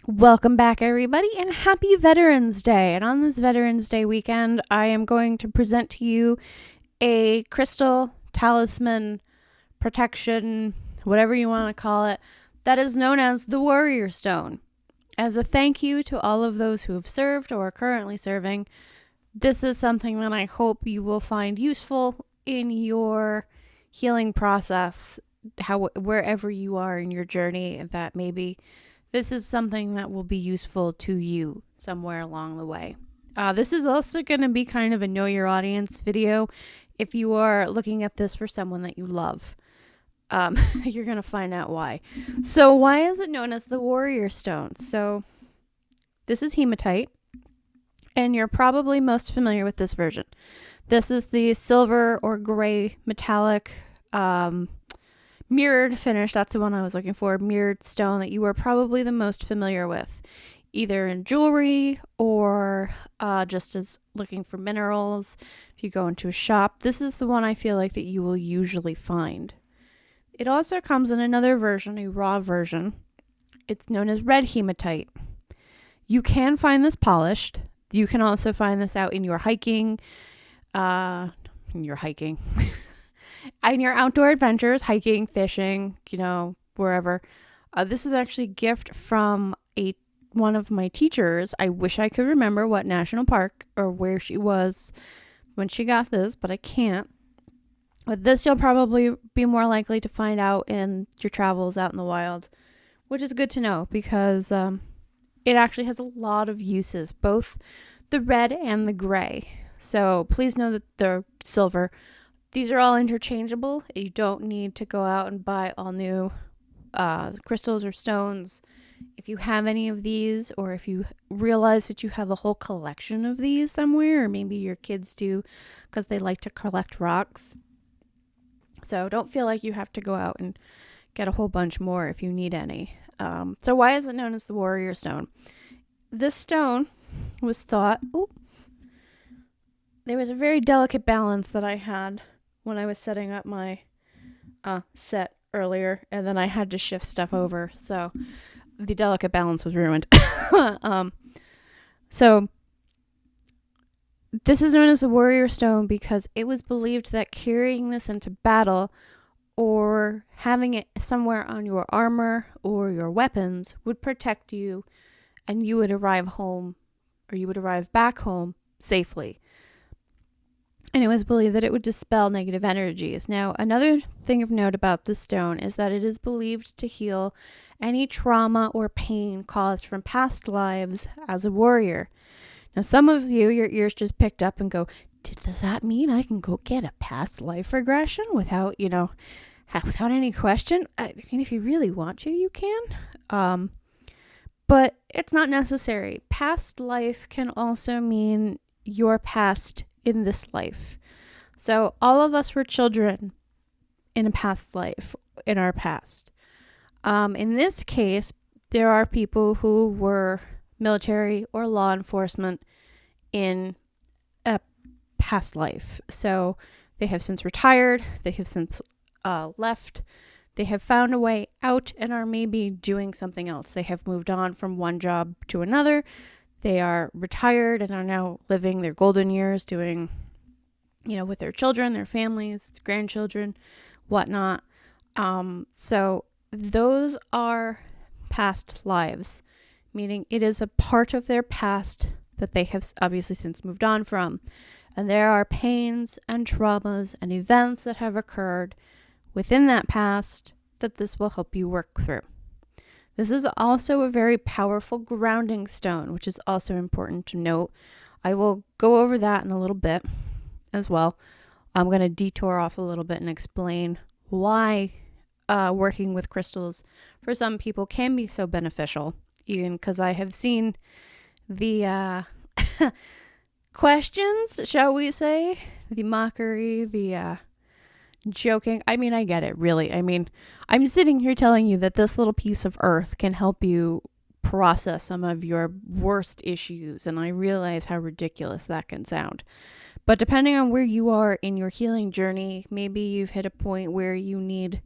Welcome back, everybody, and happy Veterans Day. And on this Veterans Day weekend, I am going to present to you a crystal, talisman, protection, whatever you want to call it, that is known as the Warrior Stone. As a thank you to all of those who have served or are currently serving, this is something that I hope you will find useful in your healing process, wherever you are in your journey, that maybe this is something that will be useful to you somewhere along the way. This is also going to be kind of a know your audience video. If you are looking at this for someone that you love, you're going to find out why. So why is it known as the Warrior Stone? So this is hematite, and you're probably most familiar with this version. This is the silver or gray metallic mirrored finish. That's the one I was looking for. Mirrored stone that you are probably the most familiar with, either in jewelry or just as looking for minerals. If you go into a shop, this is the one I feel like that you will usually find. It also comes in another version, a raw version. It's known as red hematite. You can find this polished. You can also find this out in your hiking, in your outdoor adventures, hiking, fishing, wherever. This was actually a gift from one of my teachers. I wish I could remember what national park or where she was when she got this, but I can't. But this you'll probably be more likely to find out in your travels out in the wild, which is good to know because it actually has a lot of uses, both the red and the gray. So please know that the silver, these are all interchangeable. You don't need to go out and buy all new crystals or stones. If you have any of these, or if you realize that you have a whole collection of these somewhere, or maybe your kids do because they like to collect rocks. So don't feel like you have to go out and get a whole bunch more if you need any. So why is it known as the Warrior Stone? This stone was thought... there was a very delicate balance that I had when I was setting up my set earlier, and then I had to shift stuff over, so the delicate balance was ruined. So this is known as the Warrior Stone because it was believed that carrying this into battle or having it somewhere on your armor or your weapons would protect you, and you would arrive home, or you would arrive back home safely. And it was believed that it would dispel negative energies. Now, another thing of note about this stone is that it is believed to heal any trauma or pain caused from past lives as a warrior. Now, some of you, your ears just picked up and go, does that mean I can go get a past life regression without any question? I mean, if you really want to, you can. But it's not necessary. Past life can also mean your past in this life. So all of us were children in a past life, in our past. In this case, there are people who were military or law enforcement in a past life. So they have since retired, they have since left, they have found a way out and are maybe doing something else. They have moved on from one job to another. They are retired and are now living their golden years doing, with their children, their families, grandchildren, whatnot. So those are past lives, meaning it is a part of their past that they have obviously since moved on from. And there are pains and traumas and events that have occurred within that past that this will help you work through. This is also a very powerful grounding stone, which is also important to note. I will go over that in a little bit as well. I'm going to detour off a little bit and explain why working with crystals for some people can be so beneficial, even because I have seen the questions, shall we say, the mockery, the joking. I mean, I get it, really. I mean, I'm sitting here telling you that this little piece of earth can help you process some of your worst issues, and I realize how ridiculous that can sound. But depending on where you are in your healing journey, maybe you've hit a point where you need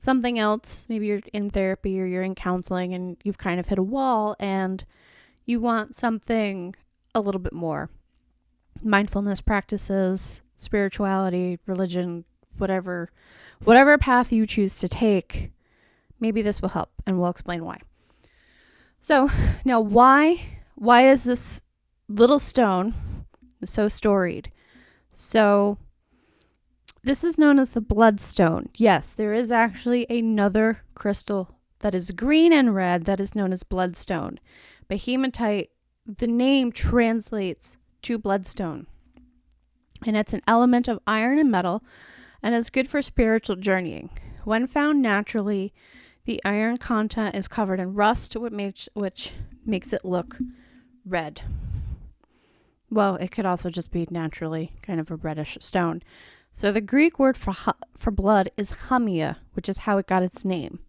something else. Maybe you're in therapy or you're in counseling and you've kind of hit a wall and you want something a little bit more. Mindfulness practices, spirituality, religion, whatever path you choose to take, maybe this will help, and we'll explain why. So now why is this little stone so storied? So this is known as the bloodstone. Yes, there is actually another crystal that is green and red that is known as bloodstone. But hematite, the name translates to bloodstone. And it's an element of iron and metal, and it's good for spiritual journeying. When found naturally, the iron content is covered in rust, which makes it look red. Well, it could also just be naturally kind of a reddish stone. So the Greek word for blood is hamia, which is how it got its name.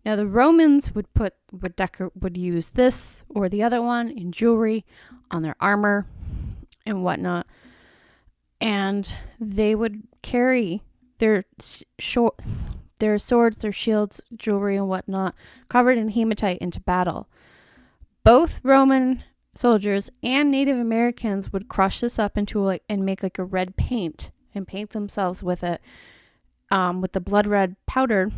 Now the Romans would use this or the other one in jewelry, on their armor, and whatnot. And they would carry their swords, their shields, jewelry, and whatnot covered in hematite into battle. Both Roman soldiers and Native Americans would crush this up into and make like a red paint and paint themselves with it, with the blood red powder,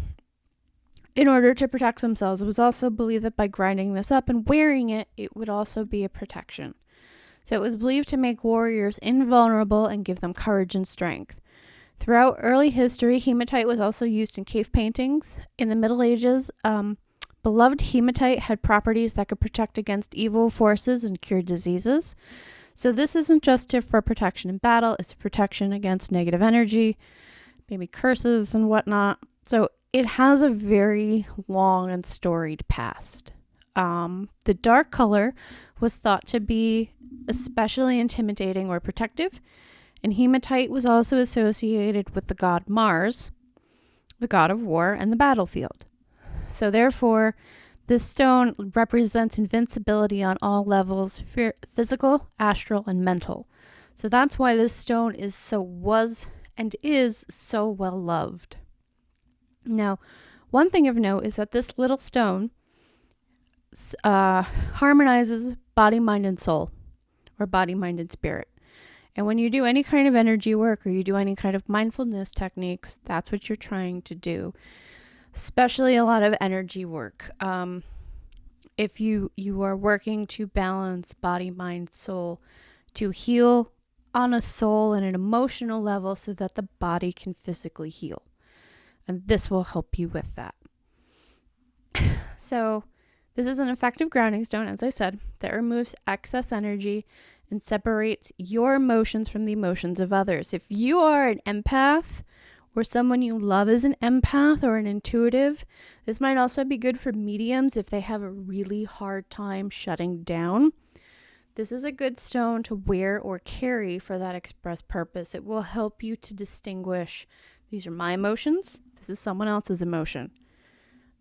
in order to protect themselves. It was also believed that by grinding this up and wearing it, it would also be a protection. So it was believed to make warriors invulnerable and give them courage and strength. Throughout early history, hematite was also used in cave paintings. In the Middle Ages, beloved hematite had properties that could protect against evil forces and cure diseases. So this isn't just for protection in battle, it's protection against negative energy, maybe curses and whatnot. So it has a very long and storied past. The dark color was thought to be especially intimidating or protective, and hematite was also associated with the god Mars, the god of war and the battlefield. So therefore, this stone represents invincibility on all levels, physical, astral, and mental. So that's why this stone is so well loved. Now, one thing of note is that this little stone harmonizes body, mind, and soul, or body, mind, and spirit. And when you do any kind of energy work or you do any kind of mindfulness techniques, that's what you're trying to do, especially a lot of energy work. If you are working to balance body, mind, soul, to heal on a soul and an emotional level so that the body can physically heal. And this will help you with that. So this is an effective grounding stone, as I said, that removes excess energy and separates your emotions from the emotions of others. If you are an empath, or someone you love is an empath or an intuitive, this might also be good for mediums if they have a really hard time shutting down. This is a good stone to wear or carry for that express purpose. It will help you to distinguish, these are my emotions, this is someone else's emotion.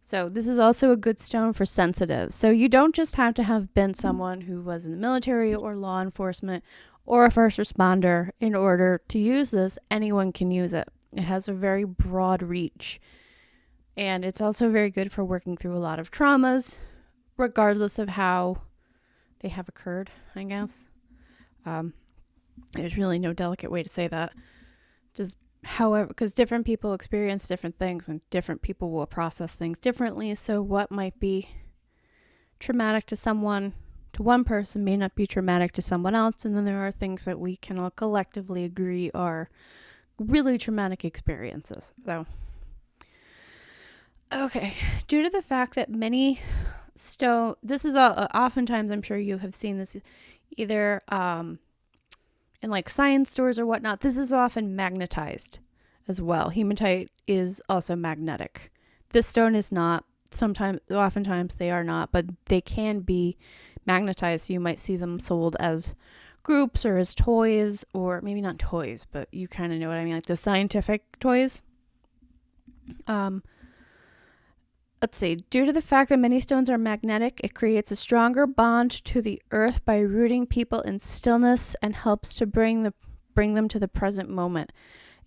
So this is also a good stone for sensitives. So you don't just have to have been someone who was in the military or law enforcement or a first responder in order to use this. Anyone can use it. It has a very broad reach. And it's also very good for working through a lot of traumas, regardless of how they have occurred, I guess. There's really no delicate way to say that. Just however, because different people experience different things and different people will process things differently. So what might be traumatic to one person may not be traumatic to someone else. And then there are things that we can all collectively agree are really traumatic experiences. So, okay, due to the fact that many this is oftentimes, I'm sure you have seen this either in like science stores or whatnot. This is often magnetized as well. Hematite is also magnetic. This stone is not. Oftentimes they are not, but they can be magnetized. So you might see them sold as groups or as toys, or maybe not toys, but you kind of know what I mean, like the scientific toys. Let's see. Due to the fact that many stones are magnetic, it creates a stronger bond to the earth by rooting people in stillness and helps to bring them to the present moment.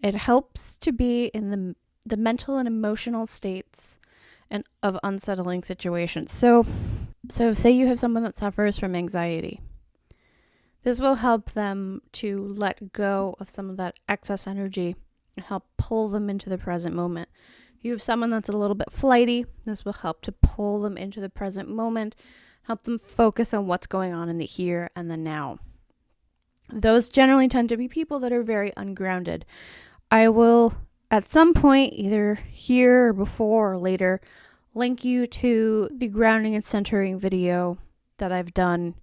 It helps to be in the mental and emotional states and of unsettling situations. So say you have someone that suffers from anxiety. This will help them to let go of some of that excess energy and help pull them into the present moment. If you have someone that's a little bit flighty, this will help to pull them into the present moment, help them focus on what's going on in the here and the now. Those generally tend to be people that are very ungrounded. I will, at some point, either here or before or later, link you to the grounding and centering video that I've done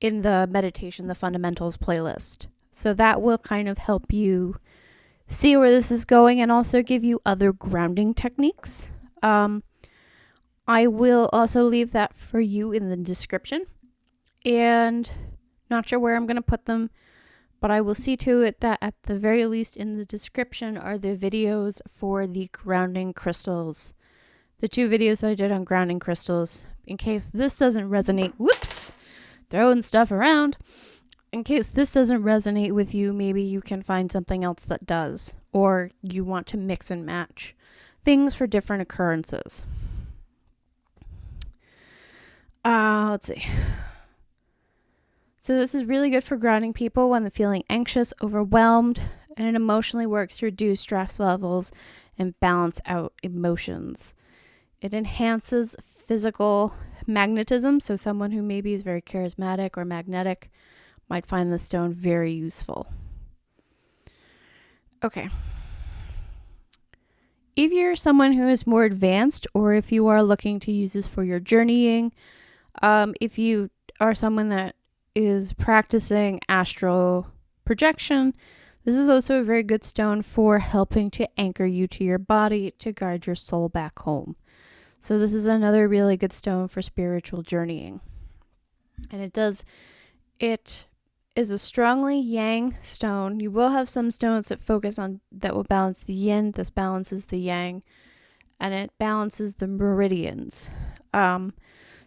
in the meditation, the fundamentals playlist. So that will kind of help you see where this is going and also give you other grounding techniques. I will also leave that for you in the description. And not sure where I'm going to put them, but I will see to it that at the very least in the description are the videos for the grounding crystals. The 2 videos that I did on grounding crystals, in case this doesn't resonate. Whoops! Throwing stuff around. In case this doesn't resonate with you, maybe you can find something else that does, or you want to mix and match things for different occurrences. Let's see. So this is really good for grounding people when they're feeling anxious, overwhelmed, and it emotionally works to reduce stress levels and balance out emotions. It enhances physical magnetism, so someone who maybe is very charismatic or magnetic might find the stone very useful. Okay. If you're someone who is more advanced, or if you are looking to use this for your journeying, if you are someone that is practicing astral projection, this is also a very good stone for helping to anchor you to your body to guide your soul back home. So this is another really good stone for spiritual journeying. And it is a strongly yang stone. You will have some stones that will balance the yin. This balances the yang, and it balances the meridians.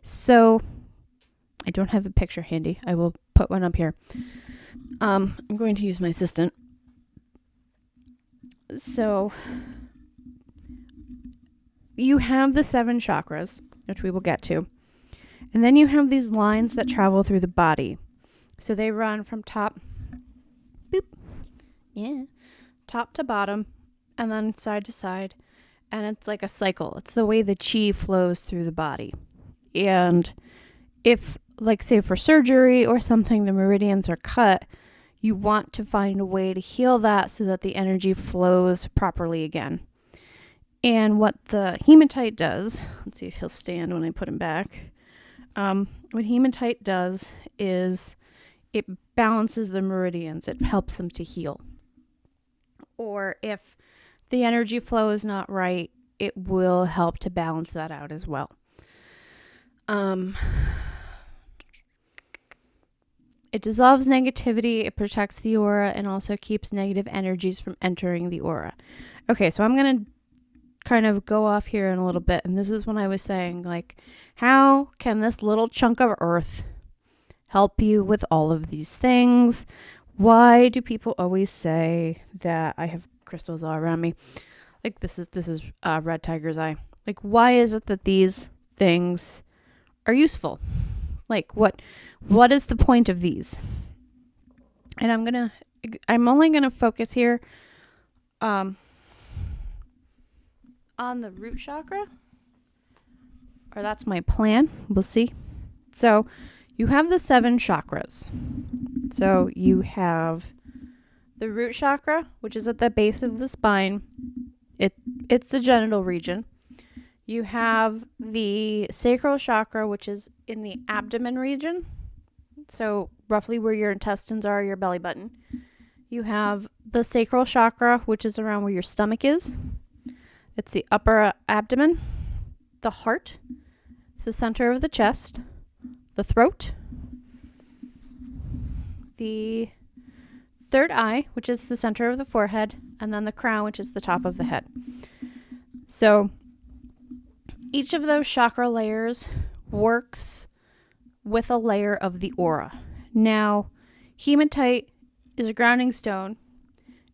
So I don't have a picture handy. I will put one up here. I'm going to use my assistant. So you have the 7 chakras, which we will get to. And then you have these lines that travel through the body. So they run from top to bottom, and then side to side. And it's like a cycle. It's the way the chi flows through the body. And if, like, say for surgery or something, the meridians are cut, you want to find a way to heal that so that the energy flows properly again. And what the hematite does, let's see if he'll stand when I put him back. What hematite does is it balances the meridians. It helps them to heal. Or if the energy flow is not right, it will help to balance that out as well. It dissolves negativity, it protects the aura, and also keeps negative energies from entering the aura. Okay, so I'm going to kind of go off here in a little bit, and this is when I was saying, like, how can this little chunk of earth help you with all of these things? Why do people always say that I have crystals all around me? Like, this is red tiger's eye. Like, why is it that these things are useful? Like, what is the point of these? And I'm only gonna focus here on the root chakra, or that's my plan. We'll see. So you have the 7 chakras. So you have the root chakra, which is at the base of the spine. It's the genital region. You have the sacral chakra, which is in the abdomen region. So roughly where your intestines are, your belly button. You have the sacral chakra, which is around where your stomach is. It's the upper abdomen. The heart. It's the center of the chest. The throat. The third eye, which is the center of the forehead. And then the crown, which is the top of the head. So each of those chakra layers works with a layer of the aura. Now, hematite is a grounding stone,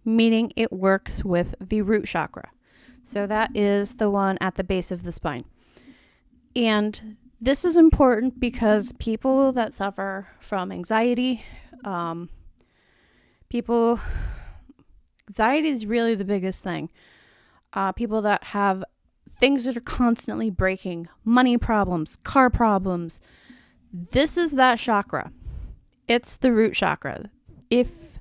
meaning it works with the root chakra. So that is the one at the base of the spine. And this is important because people that suffer from anxiety, anxiety is really the biggest thing. People that have things that are constantly breaking, money problems, car problems, this is that chakra. It's the root chakra. If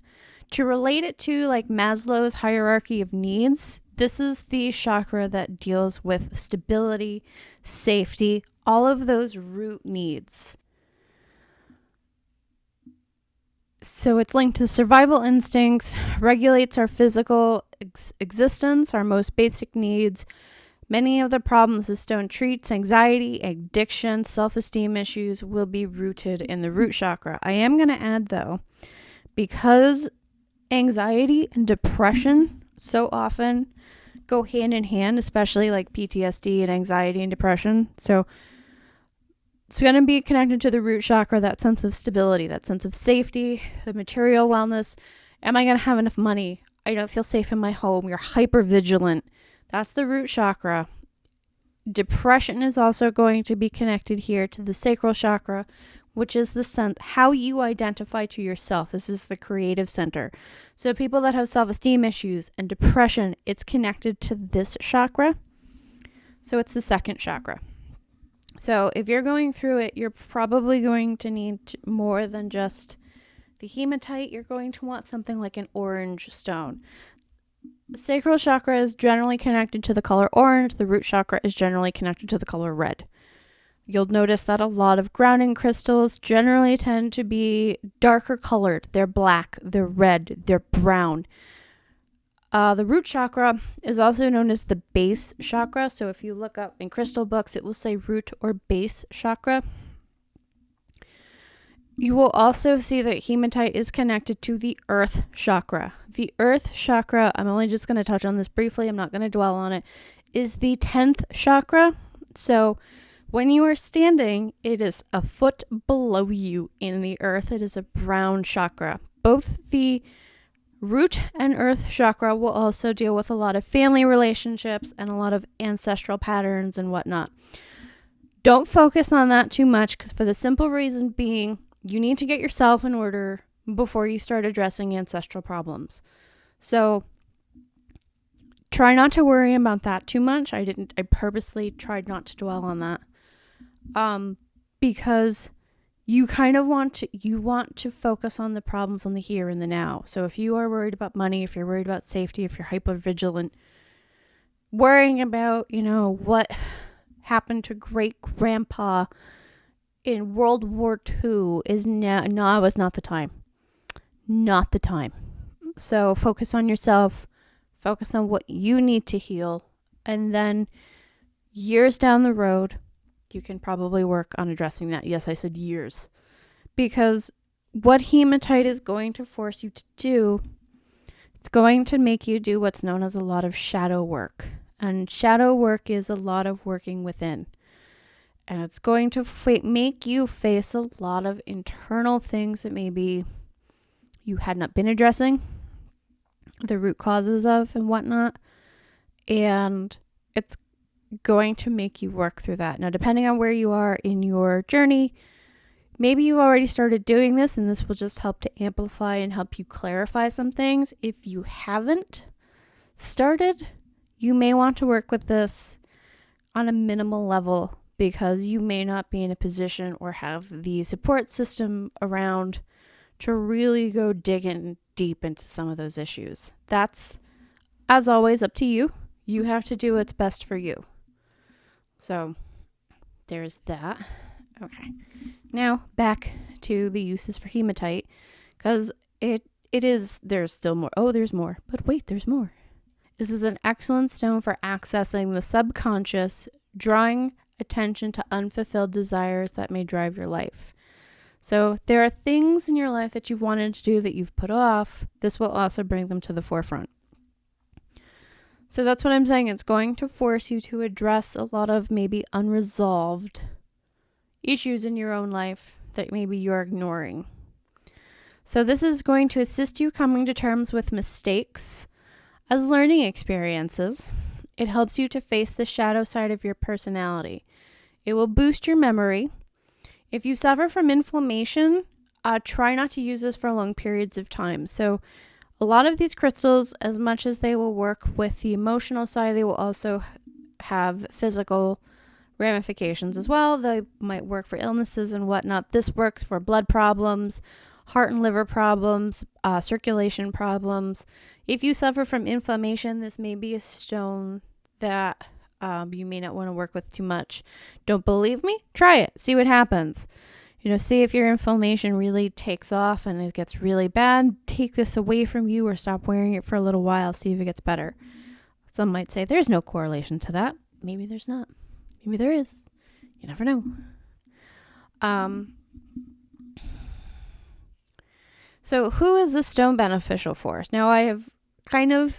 to relate it to like Maslow's hierarchy of needs, this is the chakra that deals with stability, safety, all of those root needs. So it's linked to survival instincts, regulates our physical existence, our most basic needs. Many of the problems this stone treats, anxiety, addiction, self-esteem issues, will be rooted in the root chakra. I am going to add, though, because anxiety and depression so often go hand in hand, especially like PTSD and anxiety and depression. So it's going to be connected to the root chakra, that sense of stability, that sense of safety, the material wellness. Am I going to have enough money? I don't feel safe in my home. You're hyper vigilant. That's the root chakra. Depression is also going to be connected here to the sacral chakra, which is the sense how you identify to yourself. This is the creative center. So people that have self-esteem issues and depression, it's connected to this chakra. So it's the second chakra. So if you're going through it, you're probably going to need more than just the hematite. You're going to want something like an orange stone. The sacral chakra is generally connected to the color orange. The root chakra is generally connected to the color red. You'll notice that a lot of grounding crystals generally tend to be darker colored. They're black, they're red, they're brown. The root chakra is also known as the base chakra. So if you look up in crystal books, it will say root or base chakra. You will also see that hematite is connected to the earth chakra. The earth chakra, I'm only just going to touch on this briefly, I'm not going to dwell on it, is the 10th chakra. So when you are standing, it is a foot below you in the earth. It is a brown chakra. Both the root and earth chakra will also deal with a lot of family relationships and a lot of ancestral patterns and whatnot. Don't focus on that too much, because for the simple reason being, you need to get yourself in order before you start addressing ancestral problems. So try not to worry about that too much. I purposely tried not to dwell on that. Because you kind of want to focus on the problems on the here and the now. So if you are worried about money, if you're worried about safety, if you're hyper vigilant, worrying about, what happened to great grandpa in World War II is was not the time. Not the time. So focus on yourself, focus on what you need to heal, and then years down the road, you can probably work on addressing that. Yes, I said years. Because what hematite is going to force you to do, it's going to make you do what's known as a lot of shadow work. And shadow work is a lot of working within. And it's going to make you face a lot of internal things that maybe you had not been addressing, the root causes of and whatnot. And it's going to make you work through that. Now, depending on where you are in your journey, maybe you already started doing this, and this will just help to amplify and help you clarify some things. If you haven't started, you may want to work with this on a minimal level, because you may not be in a position or have the support system around to really go digging deep into some of those issues. That's, as always, up to you. You have to do what's best for you. So there's that. Okay. Now back to the uses for hematite, because there's still more. Oh, there's more. But wait, there's more. This is an excellent stone for accessing the subconscious, drawing attention to unfulfilled desires that may drive your life. So there are things in your life that you've wanted to do that you've put off. This will also bring them to the forefront. So that's what I'm saying. It's going to force you to address a lot of maybe unresolved issues in your own life that maybe you're ignoring. So this is going to assist you coming to terms with mistakes as learning experiences. It helps you to face the shadow side of your personality. It will boost your memory. If you suffer from inflammation, try not to use this for long periods of time. So a lot of these crystals, as much as they will work with the emotional side, they will also have physical ramifications as well. They might work for illnesses and whatnot. This works for blood problems, heart and liver problems, circulation problems. If you suffer from inflammation, this may be a stone that you may not want to work with too much. Don't believe me? Try it. See what happens. See if your inflammation really takes off and it gets really bad. Take this away from you or stop wearing it for a little while. See if it gets better. Some might say there's no correlation to that. Maybe there's not. Maybe there is. You never know. So who is this stone beneficial for? Now, I have kind of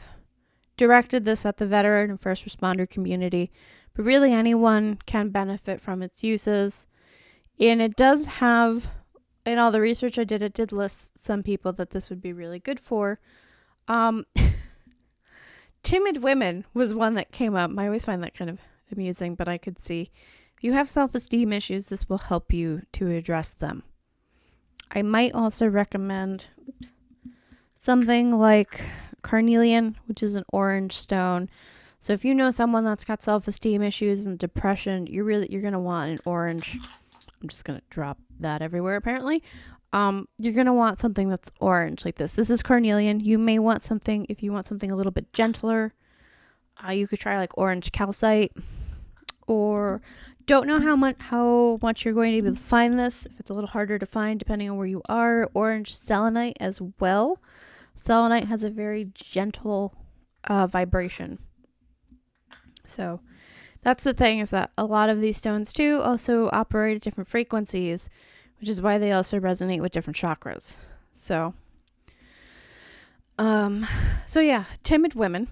directed this at the veteran and first responder community, but really anyone can benefit from its uses. And it does have, in all the research I did, it did list some people that this would be really good for. Timid women was one that came up. I always find that kind of amusing, but I could see if you have self-esteem issues, this will help you to address them. I might also recommend something like carnelian, which is an orange stone. So if you know someone that's got self-esteem issues and depression, you're going to want an orange. I'm just going to drop that everywhere apparently. You're going to want something that's orange like this. This is carnelian. You may want something, if you want something a little bit gentler, you could try like orange calcite, or don't know how much you're going to be able to find this. If it's a little harder to find depending on where you are, orange selenite as well. Selenite has a very gentle vibration. So that's the thing, is that a lot of these stones too also operate at different frequencies, which is why they also resonate with different chakras. So yeah, timid women.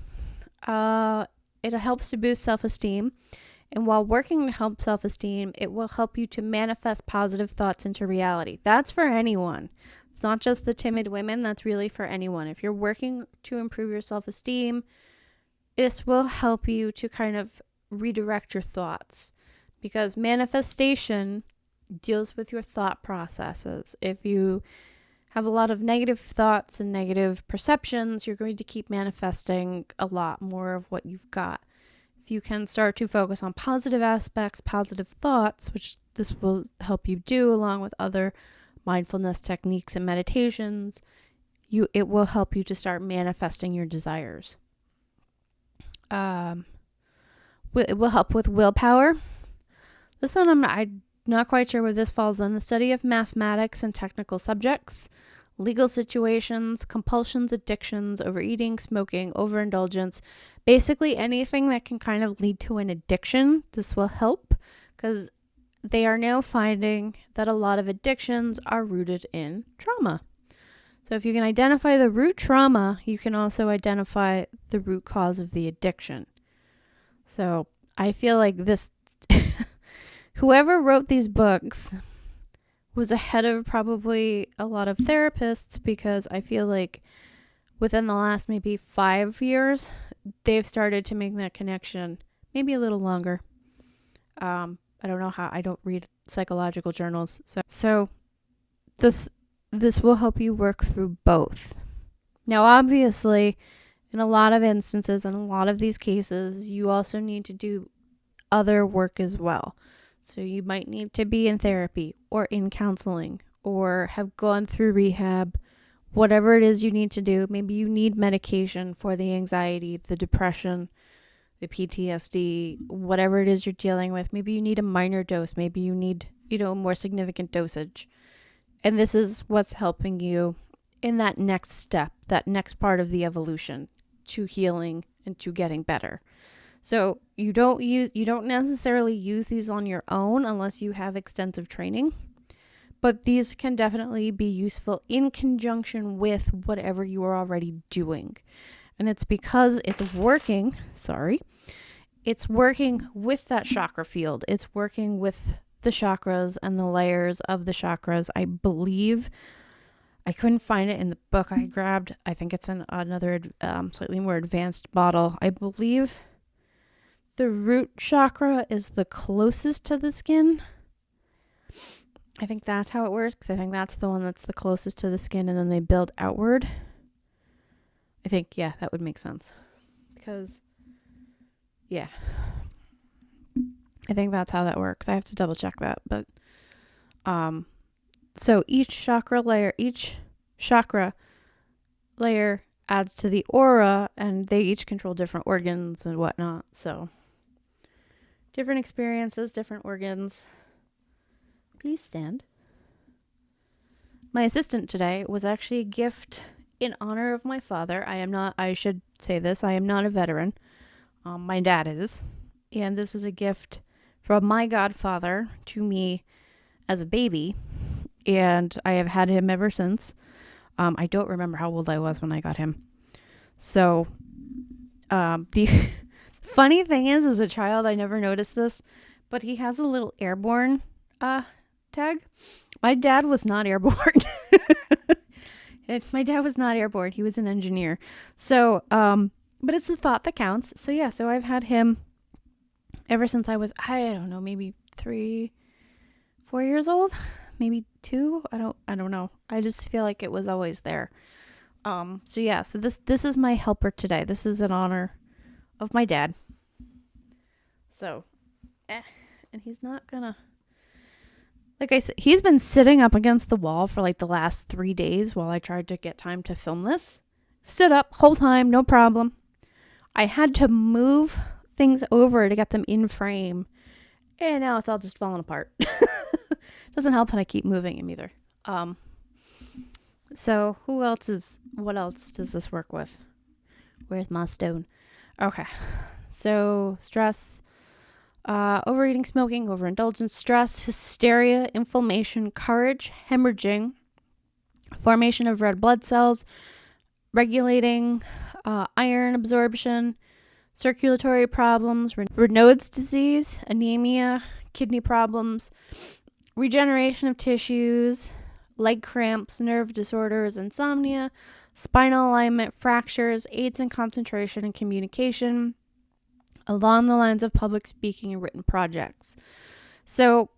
It helps to boost self-esteem. And while working to help self-esteem, it will help you to manifest positive thoughts into reality. That's for anyone. It's not just the timid women. That's really for anyone. If you're working to improve your self-esteem, this will help you to kind of redirect your thoughts, because manifestation deals with your thought processes. If you have a lot of negative thoughts and negative perceptions, you're going to keep manifesting a lot more of what you've got. If you can start to focus on positive aspects, positive thoughts, which this will help you do along with other mindfulness techniques and meditations, it will help you to start manifesting your desires. It will help with willpower. This one, I'm not quite sure where this falls in. The study of mathematics and technical subjects, legal situations, compulsions, addictions, overeating, smoking, overindulgence, basically anything that can kind of lead to an addiction. This will help, because they are now finding that a lot of addictions are rooted in trauma. So if you can identify the root trauma, you can also identify the root cause of the addiction. So I feel like this, whoever wrote these books was ahead of probably a lot of therapists, because I feel like within the last maybe 5 years, they've started to make that connection, maybe a little longer. I don't know how, I don't read psychological journals. So this will help you work through both. Now, obviously, in a lot of instances, in a lot of these cases, you also need to do other work as well. So you might need to be in therapy or in counseling or have gone through rehab, whatever it is you need to do. Maybe you need medication for the anxiety, the depression, the PTSD, whatever it is you're dealing with. Maybe you need a minor dose. Maybe you need, a more significant dosage. And this is what's helping you in that next step, that next part of the evolution to healing and to getting better. So you don't necessarily use these on your own unless you have extensive training, but these can definitely be useful in conjunction with whatever you are already doing. And it's because it's working with that chakra field. It's working with the chakras and the layers of the chakras. I believe, I couldn't find it in the book I grabbed. I think it's in another slightly more advanced model. I believe the root chakra is the closest to the skin. I think that's how it works. I think that's the one that's the closest to the skin, and then they build outward. I think, yeah, that would make sense. Because, yeah. I think that's how that works. I have to double check that. But, so each chakra layer adds to the aura, and they each control different organs and whatnot. So, different experiences, different organs. Please stand. My assistant today was actually a gift in honor of my father. I should say this, I am not a veteran. My dad is. And this was a gift from my godfather to me as a baby. And I have had him ever since. I don't remember how old I was when I got him. So, the funny thing is, as a child, I never noticed this, but he has a little airborne tag. My dad was not airborne. My dad was not airborne. He was an engineer. So, but it's the thought that counts. So yeah, so I've had him ever since I was, I don't know, maybe 3-4 years old, maybe 2. I don't know. I just feel like it was always there. So yeah, so this is my helper today. This is in honor of my dad. So, and he's not gonna, like I said, he's been sitting up against the wall for like the last 3 days while I tried to get time to film this. Stood up whole time, no problem. I had to move things over to get them in frame. And now it's all just falling apart. Doesn't help that I keep moving him either. So what else does this work with? Where's my stone? Okay. So stress, overeating, smoking, overindulgence, stress, hysteria, inflammation, courage, hemorrhaging, formation of red blood cells, regulating iron absorption, circulatory problems, Raynaud's disease, anemia, kidney problems, regeneration of tissues, leg cramps, nerve disorders, insomnia, spinal alignment, fractures, aids in concentration and communication, along the lines of public speaking and written projects. So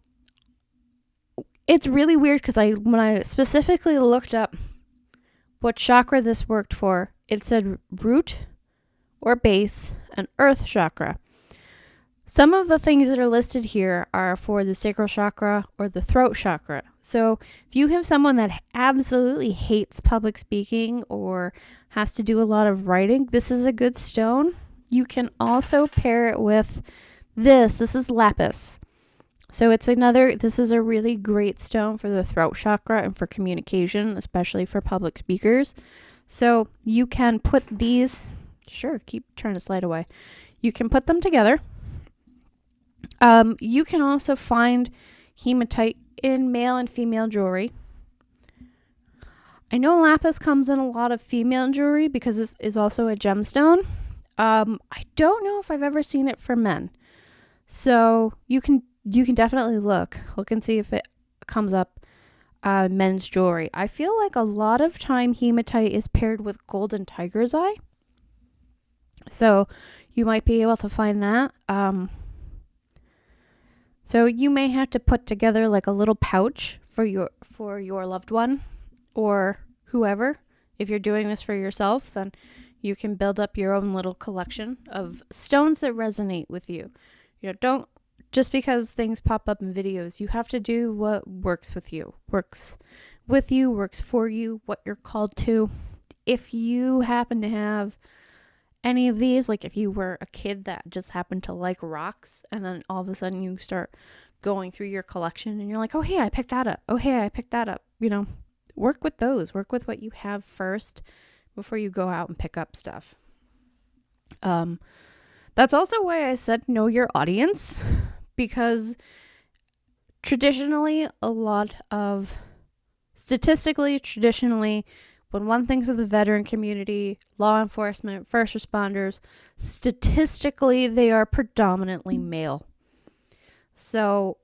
it's really weird because when I specifically looked up what chakra this worked for, it said root or base and earth chakra. Some of the things that are listed here are for the sacral chakra or the throat chakra. So if you have someone that absolutely hates public speaking or has to do a lot of writing, this is a good stone. You can also pair it with this. This is lapis. So this is a really great stone for the throat chakra and for communication, especially for public speakers. So you can put these, sure, keep trying to slide away. You can put them together. You can also find hematite in male and female jewelry. I know lapis comes in a lot of female jewelry because this is also a gemstone. I don't know if I've ever seen it for men. So you can definitely look and see if it comes up men's jewelry. I feel like a lot of time hematite is paired with golden tiger's eye. So you might be able to find that. So you may have to put together like a little pouch for your loved one or whoever. If you're doing this for yourself, then you can build up your own little collection of stones that resonate with you. You know, don't just because things pop up in videos, you have to do what works with you, works for you, what you're called to. If you happen to have any of these, like if you were a kid that just happened to like rocks and then all of a sudden you start going through your collection and you're like, oh, hey, I picked that up. Oh, hey, I picked that up. You know, work with those. Work with what you have first before you go out and pick up stuff. That's also why I said know your audience, because traditionally, when one thinks of the veteran community, law enforcement, first responders, statistically, they are predominantly male. So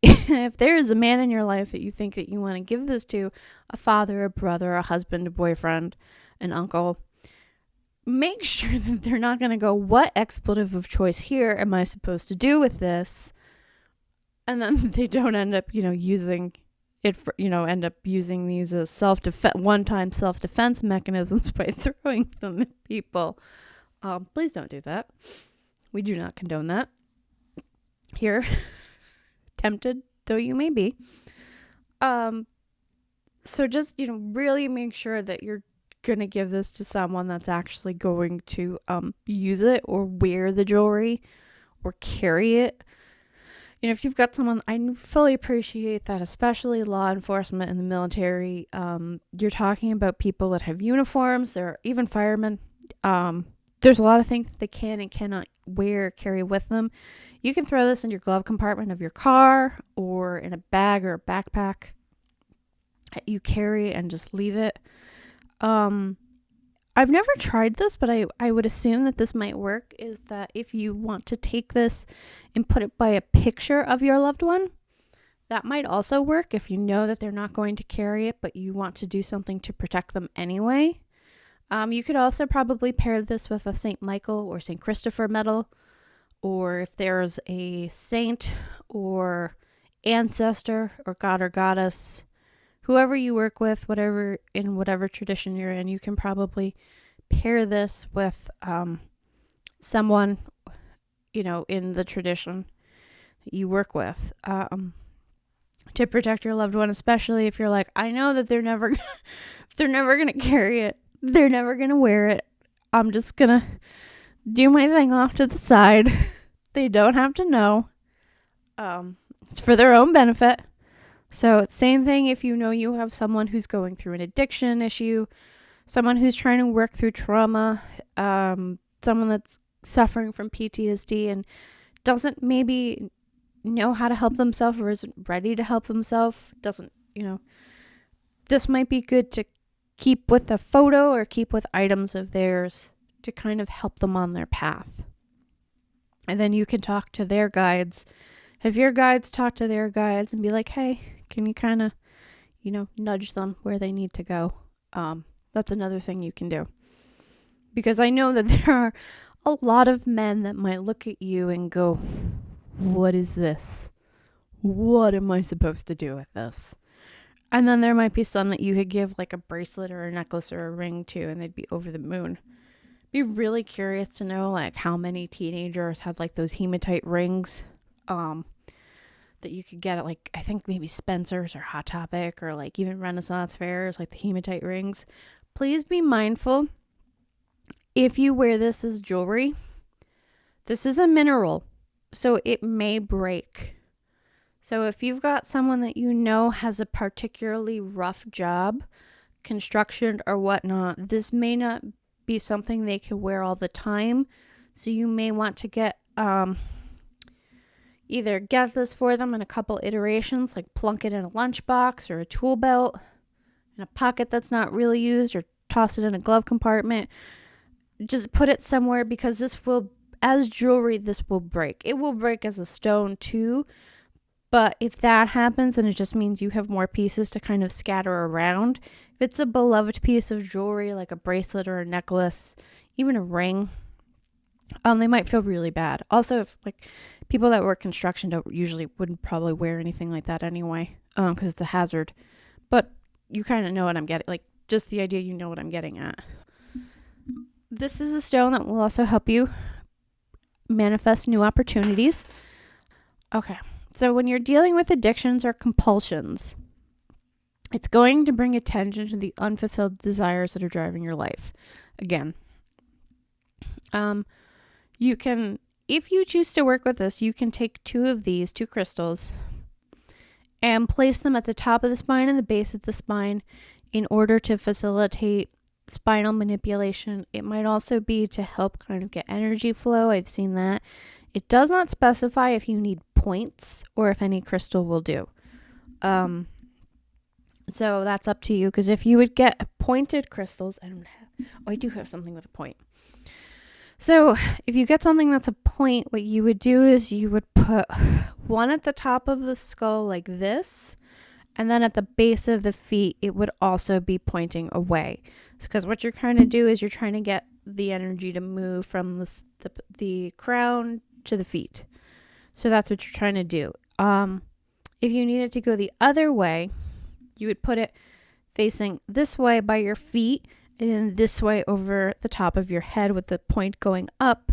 if there is a man in your life that you think that you want to give this to, a father, a brother, a husband, a boyfriend, an uncle, make sure that they're not going to go, what expletive of choice here am I supposed to do with this? And then they don't end up, using it for, end up using these as one-time self-defense mechanisms by throwing them at people. Please don't do that. We do not condone that here. Tempted though you may be. So just, really make sure that you're going to give this to someone that's actually going to use it or wear the jewelry or carry it. If you've got someone, I fully appreciate that, especially law enforcement and the military. You're talking about people that have uniforms. There are even firemen. There's a lot of things that they can and cannot carry with them. You can throw this in your glove compartment of your car or in a bag or a backpack that you carry and just leave it. I've never tried this, but I would assume that this might work, is that if you want to take this and put it by a picture of your loved one, that might also work if you know that they're not going to carry it, but you want to do something to protect them anyway. You could also probably pair this with a St. Michael or St. Christopher medal, or if there's a saint or ancestor or god or goddess, whoever you work with, whatever tradition you're in, you can probably pair this with someone, in the tradition that you work with, to protect your loved one, especially if you're like, I know that they're never going to carry it. They're never going to wear it. I'm just going to do my thing off to the side. They don't have to know. It's for their own benefit. So same thing if you know you have someone who's going through an addiction issue, someone who's trying to work through trauma, someone that's suffering from PTSD and doesn't maybe know how to help themselves or isn't ready to help themselves, this might be good to keep with a photo or keep with items of theirs to kind of help them on their path. And then you can talk to their guides. Have your guides talk to their guides and be like, hey, can you kind of, nudge them where they need to go? That's another thing you can do. Because I know that there are a lot of men that might look at you and go, what is this? What am I supposed to do with this? And then there might be some that you could give like a bracelet or a necklace or a ring to, and they'd be over the moon. Be really curious to know like how many teenagers had like those hematite rings that you could get at like, I think maybe Spencer's or Hot Topic or like even Renaissance fairs, like the hematite rings. Please be mindful if you wear this as jewelry. This is a mineral, so it may break. So if you've got someone that has a particularly rough job, construction or whatnot, this may not be something they can wear all the time. So you may want to get either get this for them in a couple iterations, like plunk it in a lunchbox or a tool belt, in a pocket that's not really used, or toss it in a glove compartment. Just put it somewhere, because this will, as jewelry, this will break. It will break as a stone too. But if that happens, then it just means you have more pieces to kind of scatter around. If it's a beloved piece of jewelry, like a bracelet or a necklace, even a ring, they might feel really bad. Also, if like people that work construction wouldn't probably wear anything like that anyway, because it's a hazard. But you kind of know what I'm getting, like just the idea, what I'm getting at. This is a stone that will also help you manifest new opportunities. Okay. So when you're dealing with addictions or compulsions, it's going to bring attention to the unfulfilled desires that are driving your life. Again, you can, if you choose to work with this, you can take two crystals, and place them at the top of the spine and the base of the spine in order to facilitate spinal manipulation. It might also be to help kind of get energy flow. I've seen that. It does not specify if you need points or if any crystal will do. So that's up to you, because if you would get pointed crystals, I do have something with a point. So if you get something that's a point, what you would do is you would put one at the top of the skull like this, and then at the base of the feet, it would also be pointing away. Because what you're trying to do is you're trying to get the energy to move from the crown to the feet. So that's what you're trying to do. If you needed to go the other way, you would put it facing this way by your feet and then this way over the top of your head with the point going up.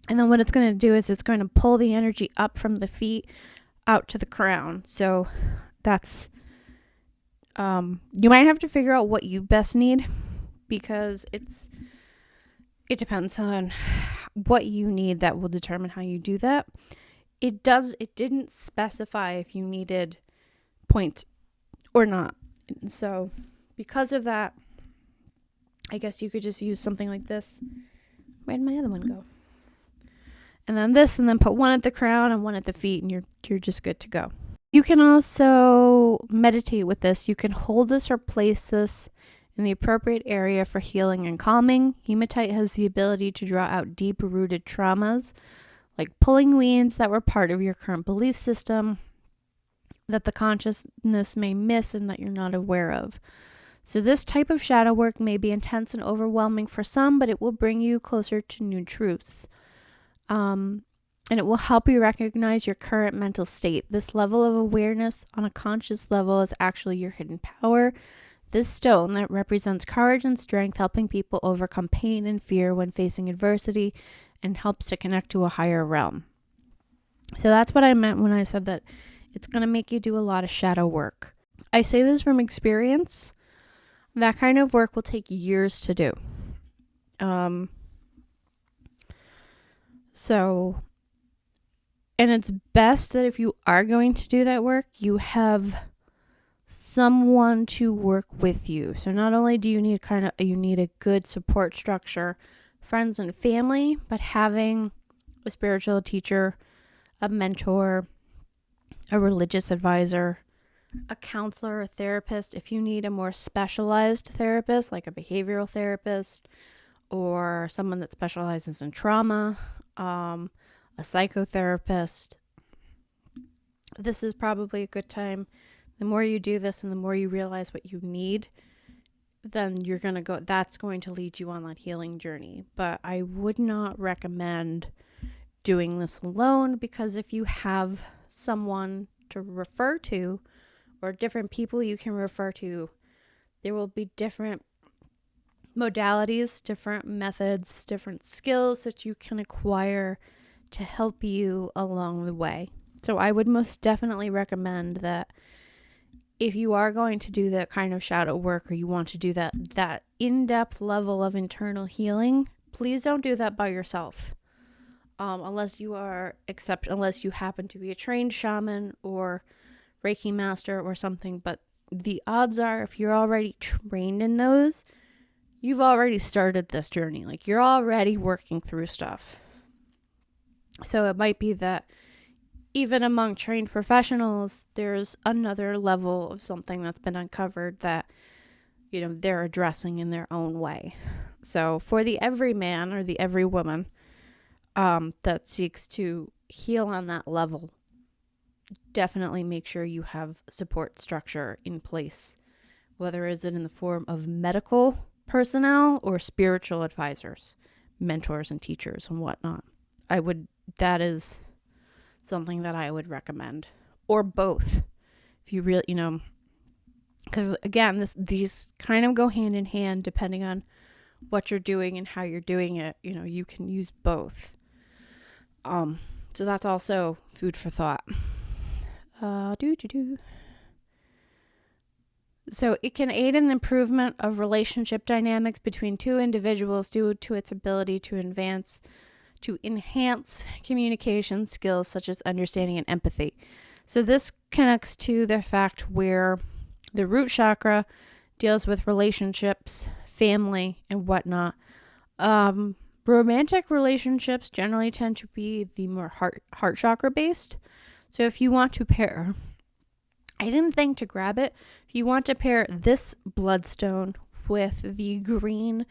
And then what it's going to do is it's going to pull the energy up from the feet out to the crown. So that's, you might have to figure out what you best need, because it depends on what you need that will determine how you do that. It didn't specify if you needed points or not. And so because of that, I guess you could just use something like this. Where'd my other one go? And then this, and then put one at the crown and one at the feet, and you're just good to go. You can also meditate with this. You can hold this or place this in the appropriate area for healing and calming. Hematite has the ability to draw out deep-rooted traumas, like pulling weeds that were part of your current belief system that the consciousness may miss and that you're not aware of. So this type of shadow work may be intense and overwhelming for some, but it will bring you closer to new truths. And it will help you recognize your current mental state. This level of awareness on a conscious level is actually your hidden power. This stone that represents courage and strength, helping people overcome pain and fear when facing adversity, and helps to connect to a higher realm. So that's what I meant when I said that it's going to make you do a lot of shadow work. I say this from experience. That kind of work will take years to do. And it's best that if you are going to do that work, you have someone to work with you. So not only do you need you need a good support structure, friends and family, but having a spiritual teacher, a mentor, a religious advisor, a counselor, a therapist. If you need a more specialized therapist, like a behavioral therapist or someone that specializes in trauma, a psychotherapist, this is probably a good time. The more you do this and the more you realize what you need, then that's going to lead you on that healing journey. But I would not recommend doing this alone, because if you have someone to refer to or different people you can refer to, there will be different modalities, different methods, different skills that you can acquire to help you along the way. So I would most definitely recommend that if you are going to do that kind of shadow work, or you want to do that in-depth level of internal healing, please don't do that by yourself. Unless you happen to be a trained shaman or Reiki master or something. But the odds are, if you're already trained in those, you've already started this journey. Like, you're already working through stuff. So it might be that even among trained professionals, there's another level of something that's been uncovered that, they're addressing in their own way. So for the everyman or the every woman that seeks to heal on that level, definitely make sure you have support structure in place, whether is it in the form of medical personnel or spiritual advisors, mentors and teachers and whatnot. That is something that I would recommend, or both, if you really, because again, these kind of go hand in hand depending on what you're doing and how you're doing it. You can use both. So that's also food for thought. So it can aid in the improvement of relationship dynamics between two individuals due to its ability to enhance communication skills such as understanding and empathy. So this connects to the fact where the root chakra deals with relationships, family, and whatnot. Romantic relationships generally tend to be the more heart chakra based. So if you want to pair, I didn't think to grab it. If you want to pair this bloodstone with the green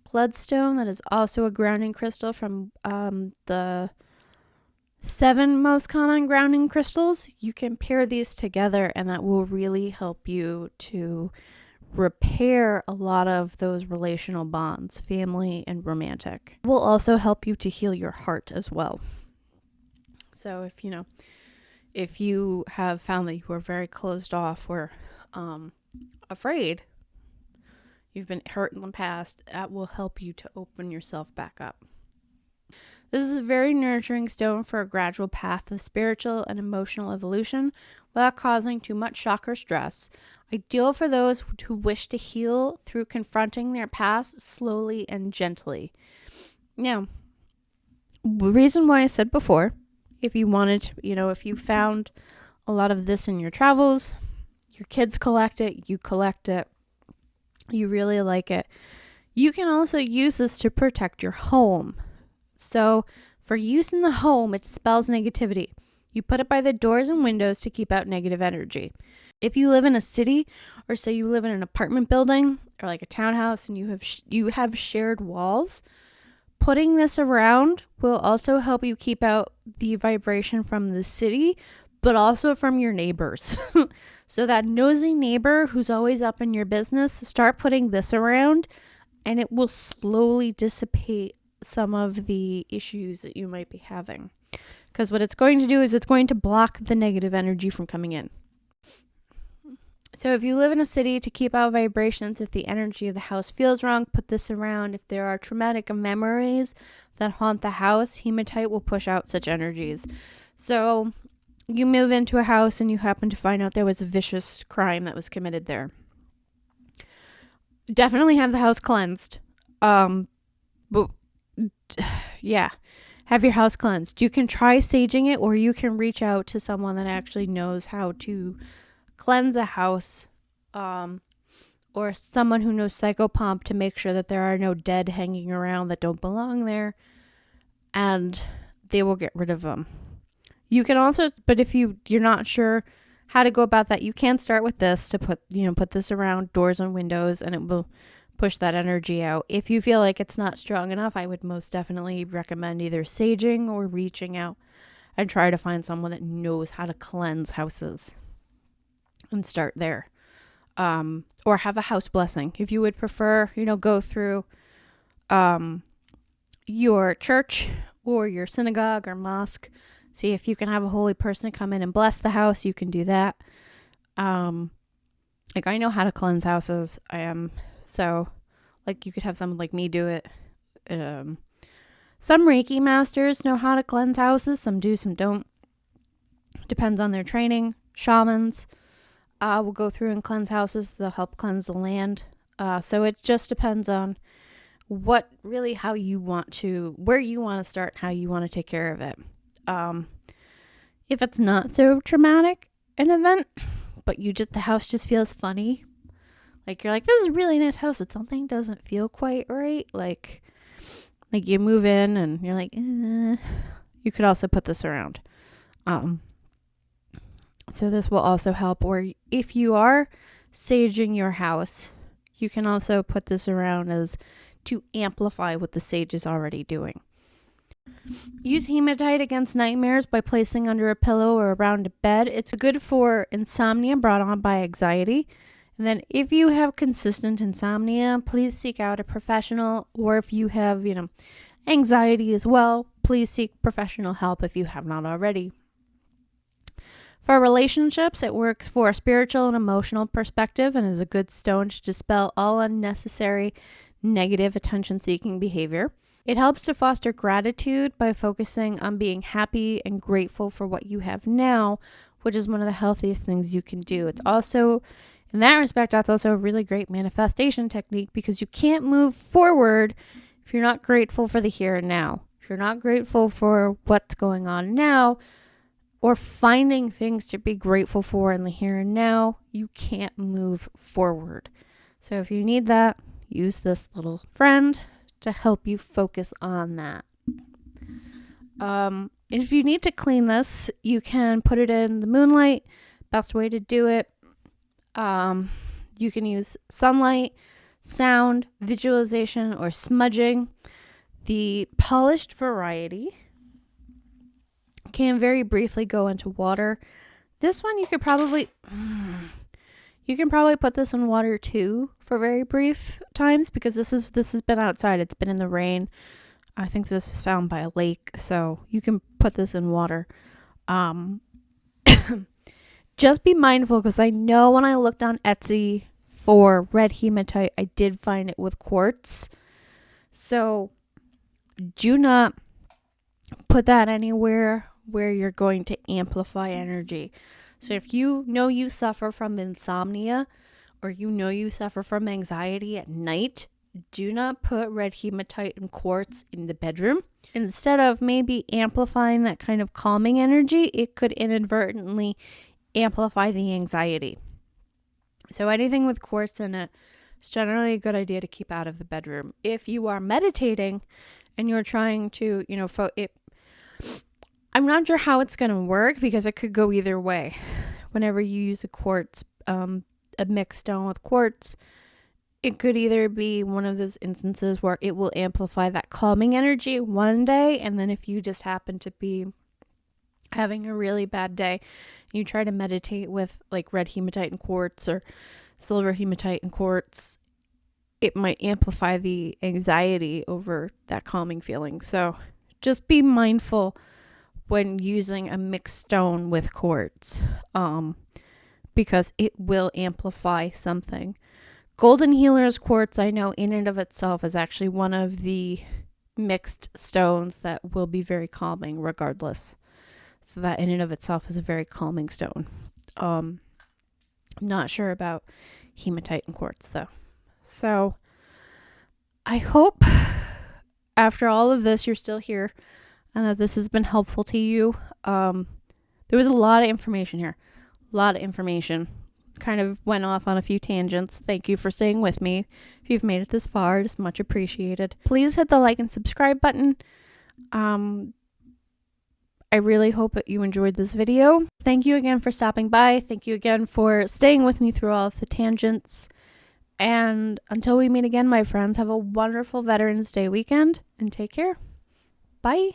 bloodstone, that is also a grounding crystal from the 7 most common grounding crystals, you can pair these together, and that will really help you to repair a lot of those relational bonds, family and romantic. It will also help you to heal your heart as well. So if you have found that you are very closed off or afraid, you've been hurt in the past, that will help you to open yourself back up. This is a very nurturing stone for a gradual path of spiritual and emotional evolution without causing too much shock or stress. Ideal for those who wish to heal through confronting their past slowly and gently. Now, the reason why I said before, if you wanted to, if you found a lot of this in your travels, your kids collect it, you collect it, you really like it, you can also use this to protect your home. So for use in the home, it dispels negativity. You put it by the doors and windows to keep out negative energy. If you live in a city, or say you live in an apartment building or like a townhouse and you have shared walls, putting this around will also help you keep out the vibration from the city, but also from your neighbors. So that nosy neighbor who's always up in your business, start putting this around and it will slowly dissipate some of the issues that you might be having. Because what it's going to do is it's going to block the negative energy from coming in. So if you live in a city, to keep out vibrations, if the energy of the house feels wrong, put this around. If there are traumatic memories that haunt the house, hematite will push out such energies. So you move into a house and you happen to find out there was a vicious crime that was committed there. Definitely have the house cleansed. But yeah, have your house cleansed. You can try saging it, or you can reach out to someone that actually knows how to cleanse a house, or someone who knows psychopomp to make sure that there are no dead hanging around that don't belong there, and they will get rid of them. You can also, but if you're not sure how to go about that, you can start with this to put this around doors and windows, and it will push that energy out. If you feel like it's not strong enough, I would most definitely recommend either saging or reaching out and try to find someone that knows how to cleanse houses and start there. Or have a house blessing. If you would prefer, go through your church or your synagogue or mosque, see if you can have a holy person come in and bless the house, you can do that. Like I know how to cleanse houses. So, like, you could have someone like me do it. Some Reiki masters know how to cleanse houses. Some do, some don't. Depends on their training. Shamans will go through and cleanse houses. They'll help cleanse the land. So it just depends on where you want to start, how you want to take care of it. If it's not so traumatic an event, but the house just feels funny. Like you're like, this is a really nice house, but something doesn't feel quite right. Like you move in and you're like, you could also put this around. So this will also help. Or if you are saging your house, you can also put this around as to amplify what the sage is already doing. Use hematite against nightmares by placing under a pillow or around a bed. It's good for insomnia brought on by anxiety. And then if you have consistent insomnia, please seek out a professional. Or if you have, anxiety as well, please seek professional help if you have not already. For relationships, it works for a spiritual and emotional perspective and is a good stone to dispel all unnecessary negative attention-seeking behavior. It helps to foster gratitude by focusing on being happy and grateful for what you have now, which is one of the healthiest things you can do. It's also, in that respect, that's also a really great manifestation technique, because you can't move forward if you're not grateful for the here and now. If you're not grateful for what's going on now, or finding things to be grateful for in the here and now, you can't move forward. So if you need that, use this little friend to help you focus on that. If you need to clean this, you can put it in the moonlight. Best way to do it. You can use sunlight, sound, visualization, or smudging. The polished variety can very briefly go into water. This one you You can probably put this in water too for very brief times, because this has been outside. It's been in the rain. I think this was found by a lake, so you can put this in water. Just be mindful, because I know when I looked on Etsy for red hematite, I did find it with quartz. So do not put that anywhere where you're going to amplify energy. So if you know you suffer from insomnia, or you know you suffer from anxiety at night, do not put red hematite and quartz in the bedroom. Instead of maybe amplifying that kind of calming energy, it could inadvertently amplify the anxiety. So anything with quartz in it, it's generally a good idea to keep out of the bedroom. If you are meditating and you're trying to, I'm not sure how it's going to work, because it could go either way. Whenever you use a quartz, a mixed stone with quartz, it could either be one of those instances where it will amplify that calming energy one day, and then if you just happen to be having a really bad day, you try to meditate with like red hematite and quartz or silver hematite and quartz, it might amplify the anxiety over that calming feeling. So just be mindful when using a mixed stone with quartz, because it will amplify something. Golden Healer's quartz, I know in and of itself, is actually one of the mixed stones that will be very calming regardless. So that in and of itself is a very calming stone. Not sure about hematite and quartz though. So I hope after all of this you're still here and that this has been helpful to you. There was a lot of information here. A lot of information. Kind of went off on a few tangents. Thank you for staying with me. If you've made it this far, it's much appreciated. Please hit the like and subscribe button. I really hope that you enjoyed this video. Thank you again for stopping by. Thank you again for staying with me through all of the tangents. And until we meet again, my friends, have a wonderful Veterans Day weekend and take care. Bye.